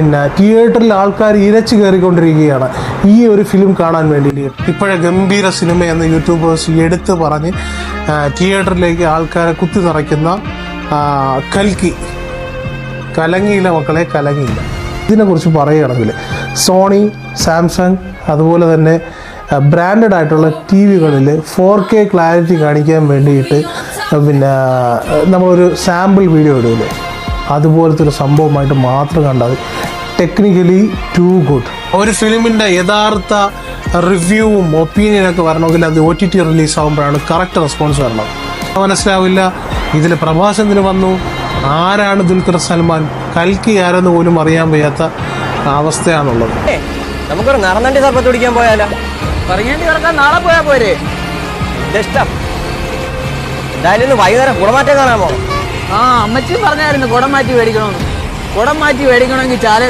പിന്നെ തിയേറ്ററിൽ ആൾക്കാർ ഇരച്ചു കയറിക്കൊണ്ടിരിക്കുകയാണ് ഈ ഒരു ഫിലിം കാണാൻ വേണ്ടിയിട്ട്. ഇപ്പോഴേ ഗംഭീര സിനിമ എന്ന് യൂട്യൂബേഴ്സ് എടുത്ത് പറഞ്ഞ് തിയേറ്ററിലേക്ക് ആൾക്കാരെ കുത്തി നിറയ്ക്കുന്ന കൽക്കി കലങ്ങിയില്ല മക്കളെ, കലങ്ങിയില്ല. ഇതിനെക്കുറിച്ച് പറയുകയാണെങ്കിൽ സോണി, സാംസങ് അതുപോലെ തന്നെ ബ്രാൻഡഡ് ആയിട്ടുള്ള ടി വികളിൽ 4K ക്ലാരിറ്റി കാണിക്കാൻ വേണ്ടിയിട്ട് പിന്നെ നമ്മളൊരു സാമ്പിൾ വീഡിയോ ഇടുമല്ലോ, അതുപോലത്തെ ഒരു സംഭവമായിട്ട് മാത്രം കണ്ടാൽ ടെക്നിക്കലി ടു ഗുഡ്. ഒരു ഫിലിമിൻ്റെ യഥാർത്ഥ റിവ്യൂവും ഒപ്പീനിയനൊക്കെ വരണമെങ്കിൽ അത് OTT റിലീസ് ആകുമ്പോഴാണ് കറക്റ്റ് റെസ്പോൺസ് വരണം. മനസ്സിലാവില്ല ഇതിൽ പ്രഭാസത്തിന് വന്നു, ആരാണ് ദുൽഖർ സൽമാൻ, കൽക്കി ആരെന്ന് പോലും അറിയാൻ വയ്യാത്ത അവസ്ഥയാണുള്ളത്. നമുക്കൊരു നറന്നണ്ടി സർബത്ത് കുടിക്കാൻ പോയാലോ? പറയേണ്ടി കിടക്കാൻ നാളെ പോയാൽ പോരെ? ഇഷ്ടം എന്തായാലും വൈകുന്നേരം കുടമാറ്റം കാണാമോ? അമ്മച്ചി പറഞ്ഞായിരുന്നു കുടം മാറ്റി മേടിക്കണമെന്ന്. കുടം മാറ്റി മേടിക്കണമെങ്കിൽ ചാല